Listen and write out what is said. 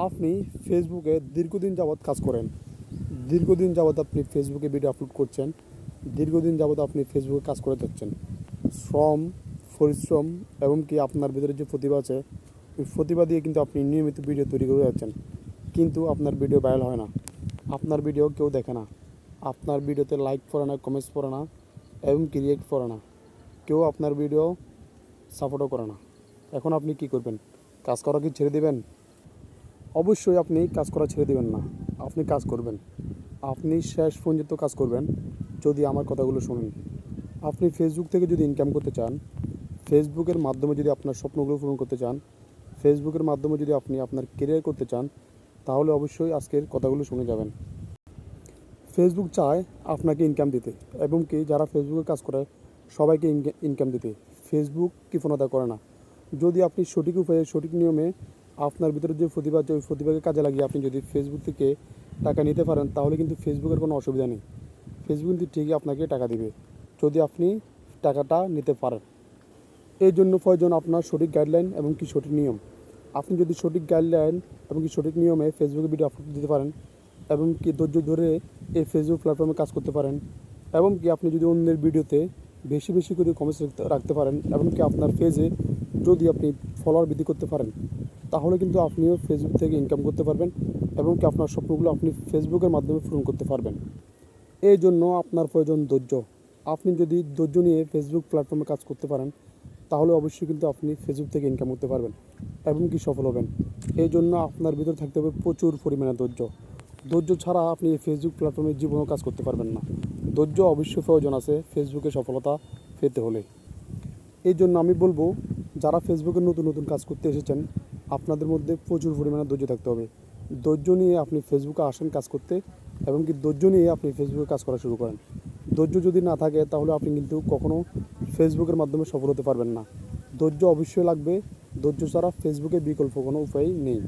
আপনি ফেসবুকে দীর্ঘদিন যাবৎ কাজ করেন, দীর্ঘদিন যাবৎ আপনি ফেসবুকে ভিডিও আপলোড করছেন, দীর্ঘদিন যাবৎ আপনি ফেসবুকে কাজ করে যাচ্ছেন। শ্রম, পরিশ্রম এবং কি আপনার ভিতরে যে প্রতিভা আছে, ওই প্রতিভা দিয়ে কিন্তু আপনি নিয়মিত ভিডিও তৈরি করে যাচ্ছেন, কিন্তু আপনার ভিডিও ভাইরাল হয় না, আপনার ভিডিও কেউ দেখে না, আপনার ভিডিওতে লাইক পড়ে না, কমেন্টস পড়ে না এবং কি রিয়েক্ট পড়ে না, কেউ আপনার ভিডিও সাপোর্টও করে না। এখন আপনি কি করবেন? কাজ করা কি ছেড়ে দেবেন? অবশ্যই আপনি কাজ করা ছেড়ে দেবেন না, আপনি কাজ করবেন। আপনি শেষ পর্যন্ত কাজ করবেন যদি আমার কথাগুলো শোনেন। আপনি ফেসবুক থেকে যদি ইনকাম করতে চান, ফেসবুকের মাধ্যমে যদি আপনার স্বপ্নগুলো পূরণ করতে চান, ফেসবুকের মাধ্যমে যদি আপনি আপনার কেরিয়ার করতে চান, তাহলে অবশ্যই আজকের কথাগুলো শুনে যাবেন। ফেসবুক চায় আপনাকে ইনকাম দিতে এবং কি যারা ফেসবুকে কাজ করে সবাইকে ইনকাম দিতে। ফেসবুক কৃপণতা করে না। যদি আপনি সঠিক উপায়ে সঠিক নিয়মে আপনার ভিতরে যে প্রতিভা আছে ওই প্রতিভাকে কাজে লাগিয়ে আপনি যদি ফেসবুক থেকে টাকা নিতে পারেন, তাহলে কিন্তু ফেসবুকের কোনো অসুবিধা নেই। ফেসবুক কিন্তু ঠিকই আপনাকে টাকা দিবে যদি আপনি টাকাটা নিতে পারেন। এই জন্য প্রয়োজন আপনার সঠিক গাইডলাইন এবং কি সঠিক নিয়ম। আপনি যদি সঠিক গাইডলাইন এবং কি সঠিক নিয়মে ফেসবুকে ভিডিও আপলোড দিতে পারেন এবং কি ধৈর্য ধরে এই ফেসবুক প্ল্যাটফর্মে কাজ করতে পারেন এবং কি আপনি যদি অন্যের ভিডিওতে বেশি বেশি করে কমেন্টস রাখতে পারেন এবং কি আপনার পেজে যদি আপনি ফলোয়ার বৃদ্ধি করতে পারেন, তাহলে কিন্তু আপনিও ফেসবুক থেকে ইনকাম করতে পারবেন এবং কি আপনার স্বপ্নগুলো আপনি ফেসবুকের মাধ্যমে পূরণ করতে পারবেন। এই জন্য আপনার প্রয়োজন ধৈর্য। আপনি যদি ধৈর্য নিয়ে ফেসবুক প্ল্যাটফর্মে কাজ করতে পারেন, তাহলে অবশ্যই কিন্তু আপনি ফেসবুক থেকে ইনকাম করতে পারবেন এবং কি সফল হবেন। এই জন্য আপনার ভিতরে থাকতে হবে প্রচুর পরিমাণে ধৈর্য। ধৈর্য ছাড়া আপনি এই ফেসবুক প্ল্যাটফর্মে জীবনেও কাজ করতে পারবেন না। ধৈর্য অবশ্যই প্রয়োজন আছে ফেসবুকে সফলতা পেতে হলে। এই জন্য আমি বলবো, যারা ফেসবুকে নতুন নতুন কাজ করতে এসেছেন, আপনাদের মধ্যে প্রচুর পরিমাণে ধৈর্য থাকতে হবে। ধৈর্য নিয়ে আপনি ফেসবুকে আসেন কাজ করতে এবং কি ধৈর্য নিয়ে আপনি ফেসবুকে কাজ করা শুরু করেন। ধৈর্য যদি না থাকে তাহলে আপনি কিন্তু কখনও ফেসবুকের মাধ্যমে সফল হতে পারবেন না। ধৈর্য অবশ্যই লাগবে। ধৈর্য ছাড়া ফেসবুকে বিকল্প কোনো উপায় নেই।